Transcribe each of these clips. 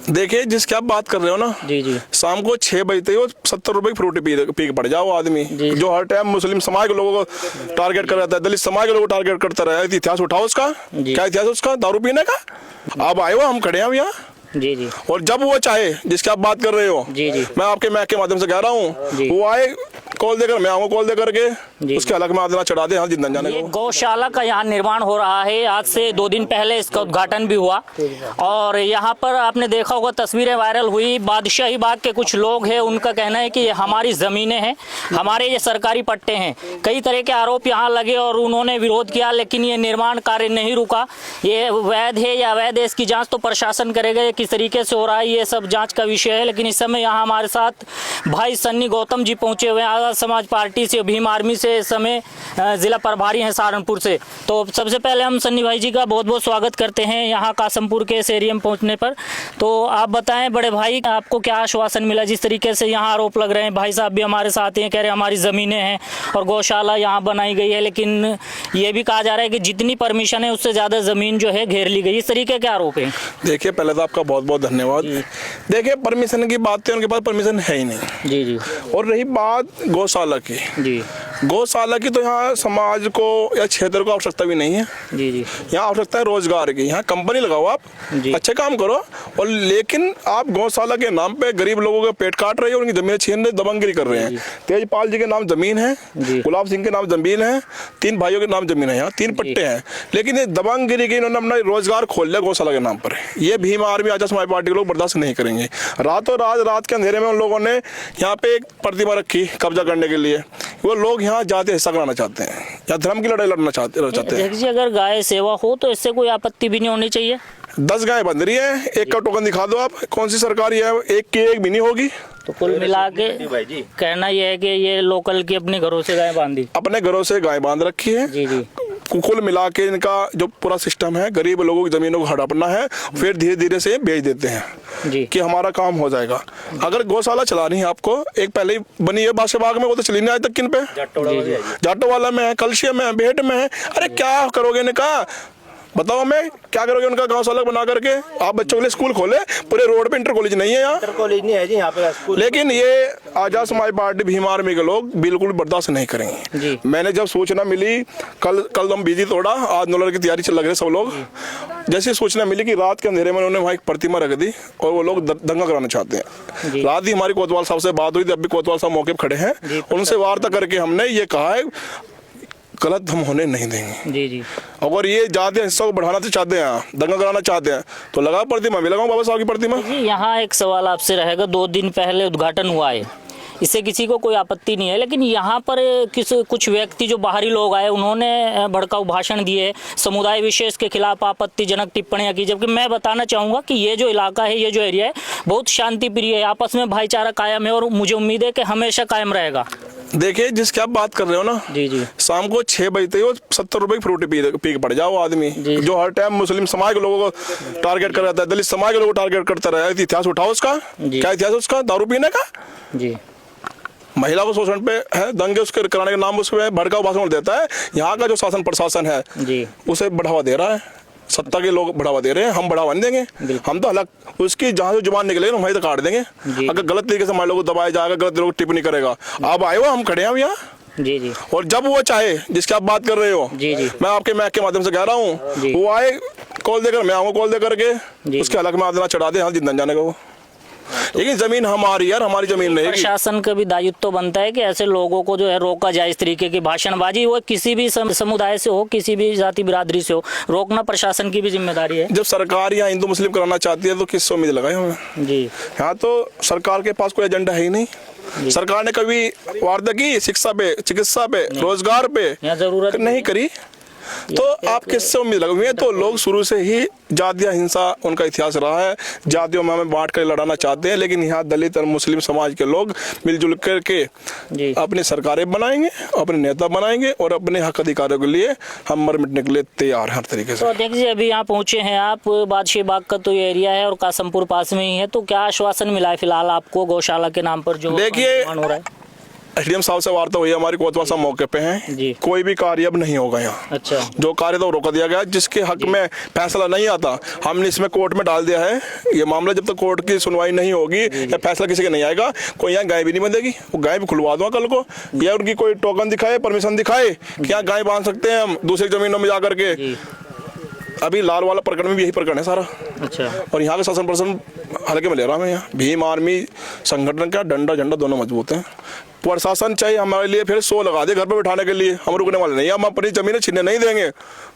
देखिए, जिसकी आप बात कर रहे हो ना, जी जी, शाम को 6 बजते ही वो 70 रुपए की फ्रूटी पी के पड़ जाओ आदमी, जो हर टाइम मुस्लिम समाज के लोगों को टारगेट कर रहता है, दलित समाज के लोगों को टारगेट करता रहा है। इतिहास उठाओ उसका, क्या इतिहास उसका दारू पीने का। अब आए हो, हम खड़े हैं यहाँ। जी जी, और जब वो चाहे, जिसकी आप बात कर रहे हो, जी जी, मैं आपके मैक के माध्यम से कह रहा हूँ, वो आए कॉल देकर, मैं आऊँगा कॉल दे करके, उसके अलग में आदमी चढ़ा दे, हाँ जिंदा जाने को। गौशाला का यहाँ निर्माण हो रहा है। आज से 2 दिन पहले इसका उद्घाटन भी हुआ और यहाँ पर आपने देखा होगा, तस्वीरें वायरल हुई। बादशाही बाग के कुछ लोग हैं, उनका कहना है कि ये हमारी ज़मीनें हैं, हमारे ये सरकारी पट्टे हैं। कई तरह के आरोप यहाँ लगे और उन्होंने विरोध किया, लेकिन ये निर्माण कार्य नहीं रुका। ये वैध है या अवैध है, इसकी जाँच तो प्रशासन करेगा, किस तरीके से हो रहा है ये सब जाँच का विषय है। लेकिन इस समय यहाँ हमारे साथ भाई सन्नी गौतम जी पहुँचे हुए हैं, आज़ाद समाज पार्टी से, भीम आर्मी से, इस समय जिला प्रभारी हैं सहारनपुर से। तो सबसे पहले हम सन्नी भाई जी का बहुत बहुत स्वागत करते हैं यहाँ कासमपुर के इस एरिया में पहुँचने पर। तो आप बताएं बड़े भाई, आपको क्या आश्वासन मिला? जिस तरीके से यहाँ आरोप लग रहे हैं, भाई साहब भी हमारे साथ हैं, कह रहे हैं हमारी ज़मीनें हैं और गौशाला यहाँ बनाई गई है, लेकिन ये भी कहा जा रहा है कि जितनी परमिशन है उससे ज़्यादा ज़मीन जो है घेर ली गई। इस तरीके के आरोप हैं। देखिए, पहले तो आपका बहुत बहुत धन्यवाद। देखिए, परमिशन की बात है, उनके पास परमिशन है ही नहीं। जी जी। और रही बात गौशाला की, जी, गौशाला की तो यहाँ समाज को या क्षेत्र को आवश्यकता भी नहीं है। जी जी, यहाँ आवश्यकता है रोजगार की। यहाँ कंपनी लगाओ, आप अच्छे काम करो, और लेकिन आप गौशाला के नाम पे गरीब लोगों के पेट काट रहे हो, उनकी जमीन छीन रहे, दबंगगिरी कर रहे हैं। तेजपाल जी के नाम जमीन है, गुलाब सिंह के नाम जमीन है, 3 भाइयों के नाम जमीन है, यहाँ 3 पट्टे हैं, लेकिन ये दबंगगिरी की इन्होंने अपना रोजगार खोल लिया गौशाला के नाम पर। ये भीम आर्मी आज़ाद समाज पार्टी के लोग बर्दाश्त नहीं करेंगे। रातों रात के अंधेरे में उन लोगों ने यहाँ पे एक प्रतिमा रखी कब्जा करने के लिए। वो लोग यहाँ जाते हिस्सा कराना चाहते हैं या धर्म की लड़ाई लड़ना चाहते हैं। जी, अगर गाय सेवा हो तो इससे कोई आपत्ति भी नहीं होनी चाहिए। 10 गाय बंध रही है, एक का टोकन दिखा दो आप, कौन सी सरकारी है, एक की एक भी नहीं होगी। तो कुल मिला के कहना यह है कि ये लोकल की अपने घरों से गाय बांधी, अपने घरों से गाय बांध रखी है। जी जी। कुल मिला के इनका जो पूरा सिस्टम है, गरीब लोगों की जमीनों को हड़पना है, फिर धीरे धीरे से बेच देते हैं जी, कि हमारा काम हो जाएगा। अगर गौशाला चलानी है आपको, एक पहले ही बनी है बादशाह बाग में, वो तो चली नहीं आज तक। किन पे? जाटो वाला में है, कलशिया में है, बेहट में है। अरे क्या करोगे इनका, बताओ हमें क्या करोगे उनका गौशाला बना करके? आप बच्चों के लिए स्कूल खोले, पूरे रोड पे इंटर कॉलेज नहीं है, यहाँ इंटर कॉलेज नहीं है जी यहाँ पे स्कूल। लेकिन ये आज़ाद समाज पार्टी भीम आर्मी के लोग बिल्कुल बर्दाश्त नहीं करेंगे जी। मैंने जब सूचना मिली, कल हम बिजी थोड़ा, आज नोलर की तैयारी चल लग रही है सब लोग। जैसे सूचना मिली कि रात के अंधेरे में उन्होंने वहाँ एक प्रतिमा रख दी और वो लोग दंगा कराना चाहते हैं। रात ही हमारी कोतवाल साहब से बात हुई थी, अभी कोतवाल साहब मौके पर खड़े हैं, उनसे वार्ता करके हमने ये कहा है गलत हम होने नहीं देंगे। जी जी। अगर ये जाते हिस्सा को बढ़ाना चाहते हैं, दंगा कराना चाहते हैं, तो लगा प्रतिमा, मैं लगाऊं बाबा साहब की प्रतिमा। जी, यहाँ एक सवाल आपसे रहेगा, 2 दिन पहले उद्घाटन हुआ है, इससे किसी को कोई आपत्ति नहीं है, लेकिन यहाँ पर कुछ व्यक्ति जो बाहरी लोग आए, उन्होंने भड़काऊ भाषण दिए, समुदाय विशेष के खिलाफ आपत्तिजनक टिप्पणियाँ की। जबकि मैं बताना चाहूँगा कि ये जो इलाका है, ये जो एरिया है, बहुत शांति प्रिय है, आपस में भाईचारा कायम है और मुझे उम्मीद है कि हमेशा कायम रहेगा। देखिए, जिसकी आप बात कर रहे हो ना, जी जी, शाम को 6 बजते ही वो 70 रुपए की फ्रूटी पी के पड़ जाओ आदमी, जो हर टाइम मुस्लिम समाज के लोगों को टारगेट कर रहता है, दलित समाज के लोगों को टारगेट करता रहा है। इतिहास उठाओ उसका, क्या इतिहास उसका दारू पीने का। जी, महिला को शोषण पे है, दंगे उसके कराने के नाम उसमें भड़काऊ भाषण देता है। यहाँ का जो शासन प्रशासन है जी, उसे बढ़ावा दे रहा है, सत्ता के लोग बढ़ावा दे रहे हैं, हम बढ़ावा नहीं देंगे। हम तो अलग उसकी जहाँ से जुबान निकलेगी वहीं तो काट देंगे। अगर गलत तरीके से हमारे लोगों को दबाया जाएगा, गलत लोग टिप्पणी करेगा। आप आए हो, हम खड़े हैं यहाँ। जी जी। और जब वो चाहे, जिसकी आप बात कर रहे हो, जी जी, मैं आपके मैक के माध्यम से कह रहा हूँ, वो आए कॉल देकर, मैं आऊँगा कॉल दे करके, उसके अलग में आदमी चढ़ा दे, हाँ जिंदा जाने का वो। लेकिन जमीन हमारी यार, हमारी जमीन नहीं। प्रशासन का भी दायित्व तो बनता है कि ऐसे लोगों को जो है रोका जाए। इस तरीके की भाषणबाजी, वो किसी भी समुदाय से हो, किसी भी जाति बिरादरी से हो, रोकना प्रशासन की भी जिम्मेदारी है। जब सरकार यहाँ हिंदू मुस्लिम कराना चाहती है तो किस उम्मीद लगाए हमें जी। यहाँ तो सरकार के पास कोई एजेंडा है ही नहीं। सरकार ने कभी वार्ता की शिक्षा पे, चिकित्सा पे, रोजगार पे जरूरत नहीं करी, तो आप किससे उम्मीद लगे हुए? तो लोग शुरू से ही जातीय हिंसा उनका इतिहास रहा है, जातियों में हमें बांट कर लड़ाना चाहते हैं। लेकिन यहाँ दलित और मुस्लिम समाज के लोग मिलजुल करके अपनी सरकारें बनाएंगे, अपने नेता बनाएंगे और अपने हक अधिकारों के लिए हम मर मिटने के लिए तैयार हैं हर तरीके से। तो देखिए, अभी यहाँ पहुँचे हैं आप, बादशाही बाग का तो ये एरिया है और कासमपुर पास में ही है, तो क्या आश्वासन मिला है फिलहाल आपको गौशाला के नाम पर जो देखिए हो रहा है? एसडीएम साहब से वार्ता हुई, हमारी कोतवाल साहब मौके पे हैं, कोई भी कार्य अब नहीं होगा यहाँ। अच्छा, जो कार्य तो रोक दिया गया, जिसके हक में फैसला नहीं आता हमने इसमें कोर्ट में डाल दिया है। ये मामला जब तक कोर्ट की सुनवाई नहीं होगी या फैसला किसी का नहीं आएगा, कोई यहाँ गाय भी नहीं बंधेगी। वो गाय भी खुलवा दूंगा कल को, या उनकी कोई टोकन दिखाए, परमिशन दिखाए कि यहाँ गाय बांध सकते हैं हम दूसरी जमीनों में जाकर के। अभी लाल वाला प्रकरण में भी यही प्रकरण है सारा। अच्छा, और यहाँ के शासन प्रशासन हल्के में ले रहा है। यहाँ भीम आर्मी संगठन का डंडा झंडा दोनों मजबूत हैं। प्रशासन चाहिए हमारे लिए फिर 100 लगा दे घर पे बिठाने के लिए, हम रुकने वाले नहीं, हम अपनी जमीनें छीनने नहीं देंगे,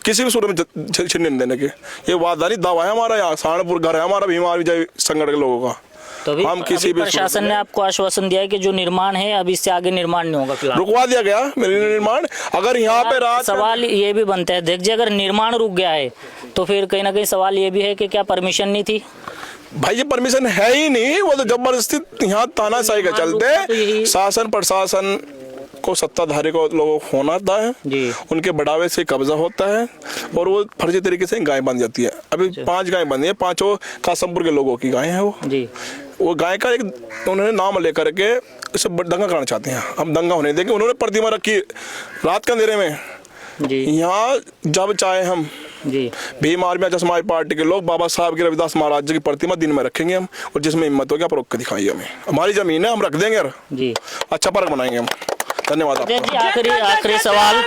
किसी भी सूरत में छीनने नहीं देने के। ये वादानी दावा है हमारा। यहाँ सहारनपुर घर है हमारा भीम आर्मी संगठन के लोगों का। तो हम किसी भी प्रशासन ने आपको आश्वासन दिया है कि जो निर्माण है अब इससे आगे निर्माण नहीं होगा, फिलहाल रुकवा दिया गया निर्माण। अगर यहाँ पे रात सवाल ये भी बनता है, देखिए अगर निर्माण रुक गया है तो फिर कहीं ना कहीं सवाल ये भी है कि क्या परमिशन नहीं थी? भाई ये परमिशन है ही नहीं, वो तो जबरदस्ती यहाँ तानाशाही के चलते शासन प्रशासन को सत्ताधारी को लोगों को फोन आता है, उनके बढ़ावे से कब्जा होता है और वो फर्जी तरीके से गाय बन जाती है। अभी 5 गाय बंधी है, 5 कासमपुर के लोगों की गाय है। वो गाय का एक उन्होंने नाम लेकर के इसे दंगा कराना चाहते हैं। हम दंगा होने देंगे। उन्होंने प्रतिमा रखी रात के अंधेरे में। यहाँ जब चाहे हम भीम आर्मी समाज पार्टी के लोग बाबा साहब के रविदास महाराज जी की प्रतिमा दिन में रखेंगे हम, और जिसमें हिम्मत हो गया आप रोक के दिखाइए हमें। हमारी जमीन है, हम रख देंगे यार, अच्छा पार्क बनाएंगे हम। धन्यवाद। आखिरी सवाल।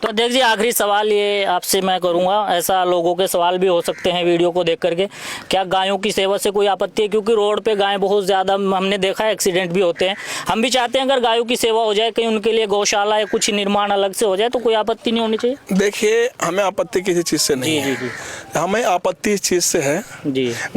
तो देखिए आखिरी सवाल ये आपसे मैं करूंगा, ऐसा लोगों के सवाल भी हो सकते हैं वीडियो को देख करके, क्या गायों की सेवा से कोई आपत्ति है? क्योंकि रोड पे गायें बहुत ज़्यादा हमने देखा है, एक्सीडेंट भी होते हैं। हम भी चाहते हैं अगर गायों की सेवा हो जाए, कहीं उनके लिए गौशाला या कुछ निर्माण अलग से हो जाए तो कोई आपत्ति नहीं होनी चाहिए। देखिए हमें आपत्ति किसी चीज़ से नहीं है, हमें आपत्ति इस चीज़ से है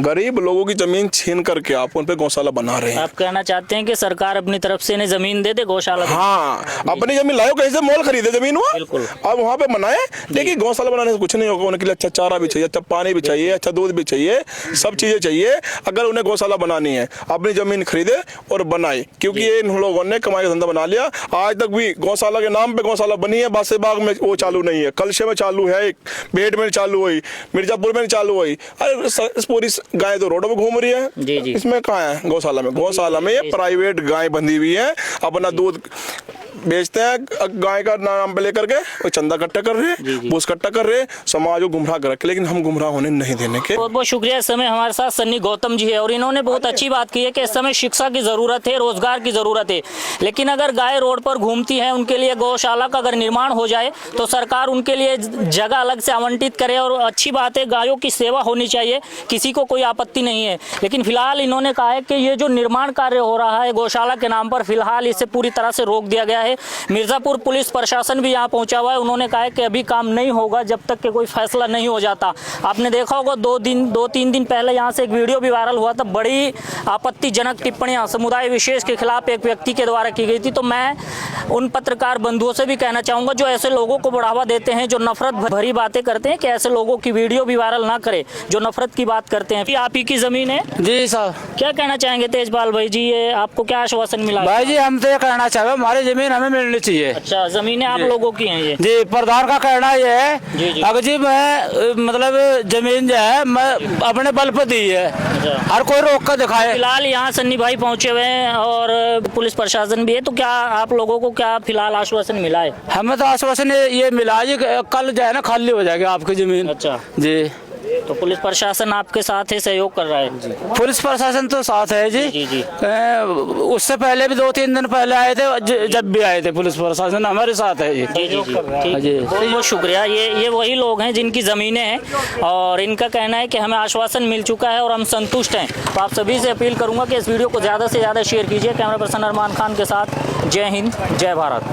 गरीब लोगों की जमीन छीन करके आप उन पे गौशाला बना रहे हैं। आप कहना चाहते हैं कि सरकार अपनी तरफ से इन्हें जमीन दे दे, गौशाला? हाँ, अपनी जमीन लाओ, कहीं से मोल खरीदे जमीन, वो बिल्कुल अब वहाँ पे बनाए। देखिए गौशाला बनाने से कुछ नहीं होगा, उनके लिए अच्छा चारा भी चाहिए, अच्छा पानी भी चाहिए, अच्छा दूध भी चाहिए, सब चीजें चाहिए। अगर उन्हें गौशाला बनानी है अपनी जमीन खरीदे और बनाए, क्योंकि ये इन लोगों ने कमाई का धंधा बना लिया। आज तक भी गौशाला के नाम पे गौशाला बनी है, बासेबाग में वो चालू नहीं है, कलशे में चालू है, बेड में चालू हुई, मिर्जापुर में चालू हुई। अरे पूरी गाय तो रोडों में घूम रही है, इसमें कहाँ है गौशाला में? गौशाला में प्राइवेट गाय बंधी हुई है, अपना दूध बेचते हैं गाय का नाम पे लेकर के, वो चंदा इकट्ठा कर रहे हैं, बूस इकट्ठा कर रहे हैं, समाज को गुमराह कर रखे, लेकिन हम गुमराह होने नहीं देने के। बहुत बहुत शुक्रिया। इस समय हमारे साथ सन्नी गौतम जी है और इन्होंने बहुत अच्छी बात की है कि इस समय शिक्षा की जरूरत है, रोजगार की जरूरत है, लेकिन अगर गाय रोड पर घूमती है उनके लिए गौशाला का अगर निर्माण हो जाए तो सरकार उनके लिए जगह अलग से आवंटित करे। और अच्छी बात है, गायों की सेवा होनी चाहिए, किसी को कोई आपत्ति नहीं है। लेकिन फिलहाल इन्होंने कहा है कि ये जो निर्माण कार्य हो रहा है गौशाला के नाम पर, फिलहाल इसे पूरी तरह से रोक दिया गया है। मिर्जापुर पुलिस प्रशासन भी यहाँ पहुंचा हुआ है, उन्होंने कहा है कि अभी काम नहीं होगा जब तक कि कोई फैसला नहीं हो जाता। आपने देखा होगा 2-3 दिन पहले यहाँ से एक वीडियो भी वायरल हुआ था, बड़ी आपत्तिजनक टिप्पणियां समुदाय विशेष के खिलाफ एक व्यक्ति के द्वारा की गई थी। तो मैं उन पत्रकार बंधुओं से भी कहना चाहूंगा जो ऐसे लोगों को बढ़ावा देते हैं, जो नफरत भरी बातें करते हैं, कि ऐसे लोगों की वीडियो भी वायरल ना करे जो नफरत की बात करते हैं। आप ही की जमीन है? जी साहब। क्या कहना चाहेंगे तेजपाल भाई जी, ये आपको क्या आश्वासन मिला? भाई जी हम तो ये कहना चाहते हैं हमारी जमीन हमें मिलनी चाहिए। अच्छा, जमीनें आप लोगों की हैं ये? जी, प्रधान का कहना ये है अगर जी मैं मतलब जमीन जो है मैं अपने बल पर दी है, हर कोई रोक कर दिखाए। फिलहाल यहाँ सन्नी भाई पहुंचे हुए हैं और पुलिस प्रशासन भी है, तो क्या आप लोगों को क्या फिलहाल आश्वासन मिला है? हमें तो आश्वासन ये मिला जी, कल जो है ना खाली हो जाएगी आपकी जमीन। अच्छा जी, तो पुलिस प्रशासन आपके साथ है, सहयोग कर रहा है? पुलिस प्रशासन तो साथ है जी। उससे पहले भी 2-3 दिन पहले आए थे, जब भी आए थे पुलिस प्रशासन हमारे साथ है जी। बहुत बहुत शुक्रिया। ये वही लोग हैं जिनकी ज़मीनें हैं और इनका कहना है कि हमें आश्वासन मिल चुका है और हम संतुष्ट हैं। तो आप सभी से अपील करूँगा कि इस वीडियो को ज़्यादा से ज़्यादा शेयर कीजिए। कैमरा पर्सन अरमान खान के साथ, जय हिंद, जय भारत।